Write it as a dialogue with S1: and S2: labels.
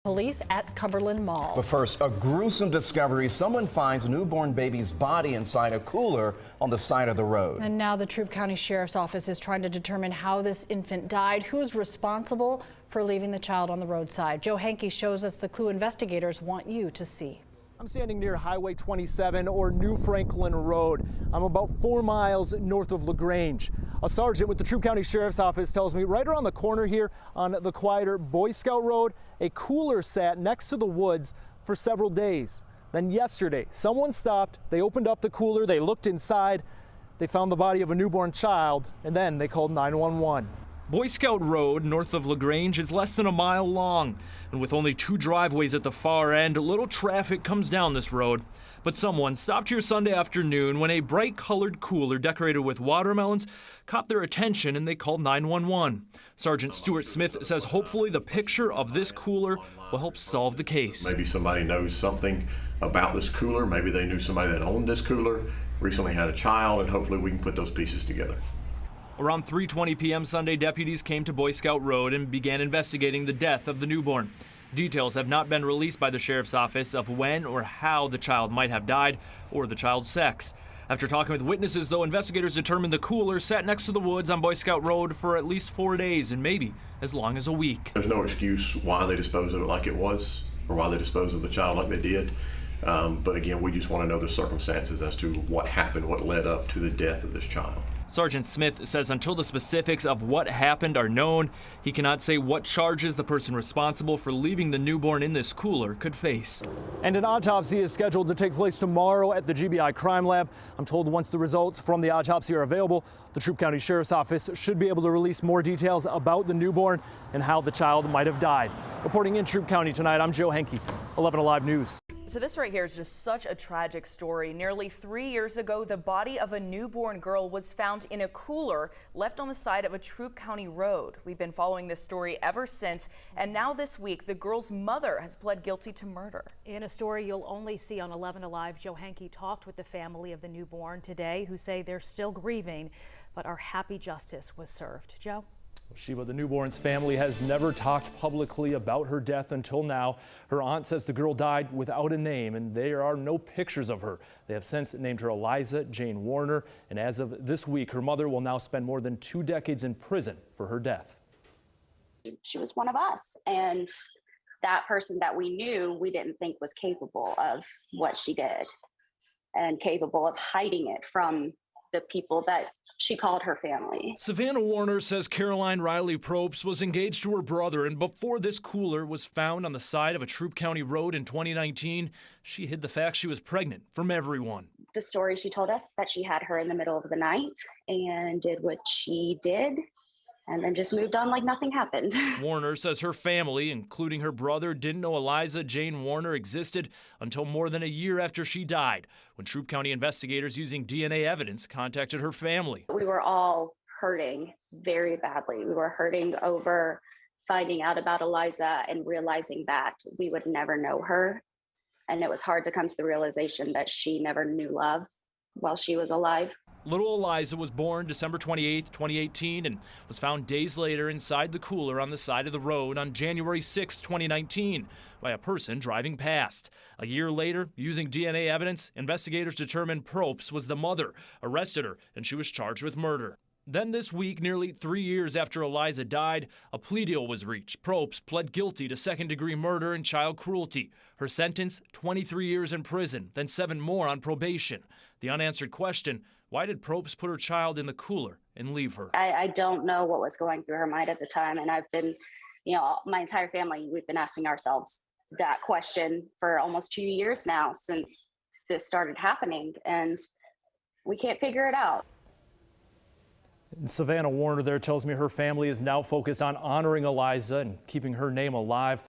S1: Police at Cumberland Mall.
S2: But first, a gruesome discovery. Someone finds a newborn baby's body inside a cooler on the side of the road.
S1: And now the Troup County Sheriff's Office is trying to determine how this infant died, who's responsible for leaving the child on the roadside. Joe Hankey shows us the clue investigators want you to see.
S3: I'm standing near Highway 27 or New Franklin Road. I'm about 4 miles north of LaGrange. A sergeant with the Troup County Sheriff's Office tells me right around the corner here on the quieter Boy Scout Road, a cooler sat next to the woods for several days. Then yesterday, someone stopped, they opened up the cooler, they looked inside, they found the body of a newborn child, and then they called 911.
S4: Boy Scout Road, north of LaGrange, is less than a mile long, and with only 2 driveways at the far end, little traffic comes down this road. But someone stopped here Sunday afternoon when a bright-colored cooler decorated with watermelons caught their attention, and they called 911. Sergeant Stuart Smith says hopefully the picture of this cooler will help solve the case.
S5: Maybe somebody knows something about this cooler. Maybe they knew somebody that owned this cooler, recently had a child, and hopefully we can put those pieces together.
S4: Around 3:20 p.m. Sunday, deputies came to Boy Scout Road and began investigating the death of the newborn. Details have not been released by the sheriff's office of when or how the child might have died or the child's sex. After talking with witnesses, though, investigators determined the cooler sat next to the woods on Boy Scout Road for at least 4 days and maybe as long as a week.
S5: There's no excuse why they disposed of it like it was or why they disposed of the child like they did. But again, we just want to know the circumstances as to what happened, what led up to the death of this child.
S4: Sergeant Smith says until the specifics of what happened are known, he cannot say what charges the person responsible for leaving the newborn in this cooler could face.
S3: And an autopsy is scheduled to take place tomorrow at the GBI Crime Lab. I'm told once the results from the autopsy are available, the Troup County Sheriff's Office should be able to release more details about the newborn and how the child might have died. Reporting in Troup County tonight, I'm Joe Hankey, 11 Alive News.
S6: So this right here is just such a tragic story. Nearly 3 years ago, the body of a newborn girl was found in a cooler left on the side of a Troup County road. We've been following this story ever since, and now this week, the girl's mother has pled guilty to murder.
S7: In a story you'll only see on 11 Alive, Joe Hankey talked with the family of the newborn today, who say they're still grieving, but are happy justice was served. Joe?
S3: Sheba, the newborn's family has never talked publicly about her death until now. Her aunt says the girl died without a name, and there are no pictures of her. They have since named her Eliza Jane Warner, and as of this week, her mother will now spend more than 2 decades in prison for her death.
S8: She was one of us, and that person that we knew, we didn't think was capable of what she did and capable of hiding it from the people that she called her family.
S4: Savannah Warner says Caroline Riley Probst was engaged to her brother, and before this cooler was found on the side of a Troup County road in 2019, she hid the fact she was pregnant from everyone.
S8: The story she told us that she had her in the middle of the night and did what she did and then just moved on like nothing happened.
S4: Warner says her family, including her brother, didn't know Eliza Jane Warner existed until more than a year after she died, when Troup County investigators using DNA evidence contacted her family.
S8: We were all hurting very badly. We were hurting over finding out about Eliza and realizing that we would never know her. And it was hard to come to the realization that she never knew love while she was alive.
S4: Little Eliza was born December 28, 2018, and was found days later inside the cooler on the side of the road on January 6, 2019, by a person driving past. A year later, using DNA evidence, investigators determined Probst was the mother, arrested her, and she was charged with murder. Then this week, nearly 3 years after Eliza died, a plea deal was reached. Probst pled guilty to second-degree murder and child cruelty. Her sentence, 23 years in prison, then 7 more on probation. The unanswered question, why did Probst put her child in the cooler and leave her?
S8: I don't know what was going through her mind at the time. And I've been, my entire family, we've been asking ourselves that question for almost 2 years now since this started happening. And we can't figure it out.
S3: And Savannah Warner there tells me her family is now focused on honoring Eliza and keeping her name alive.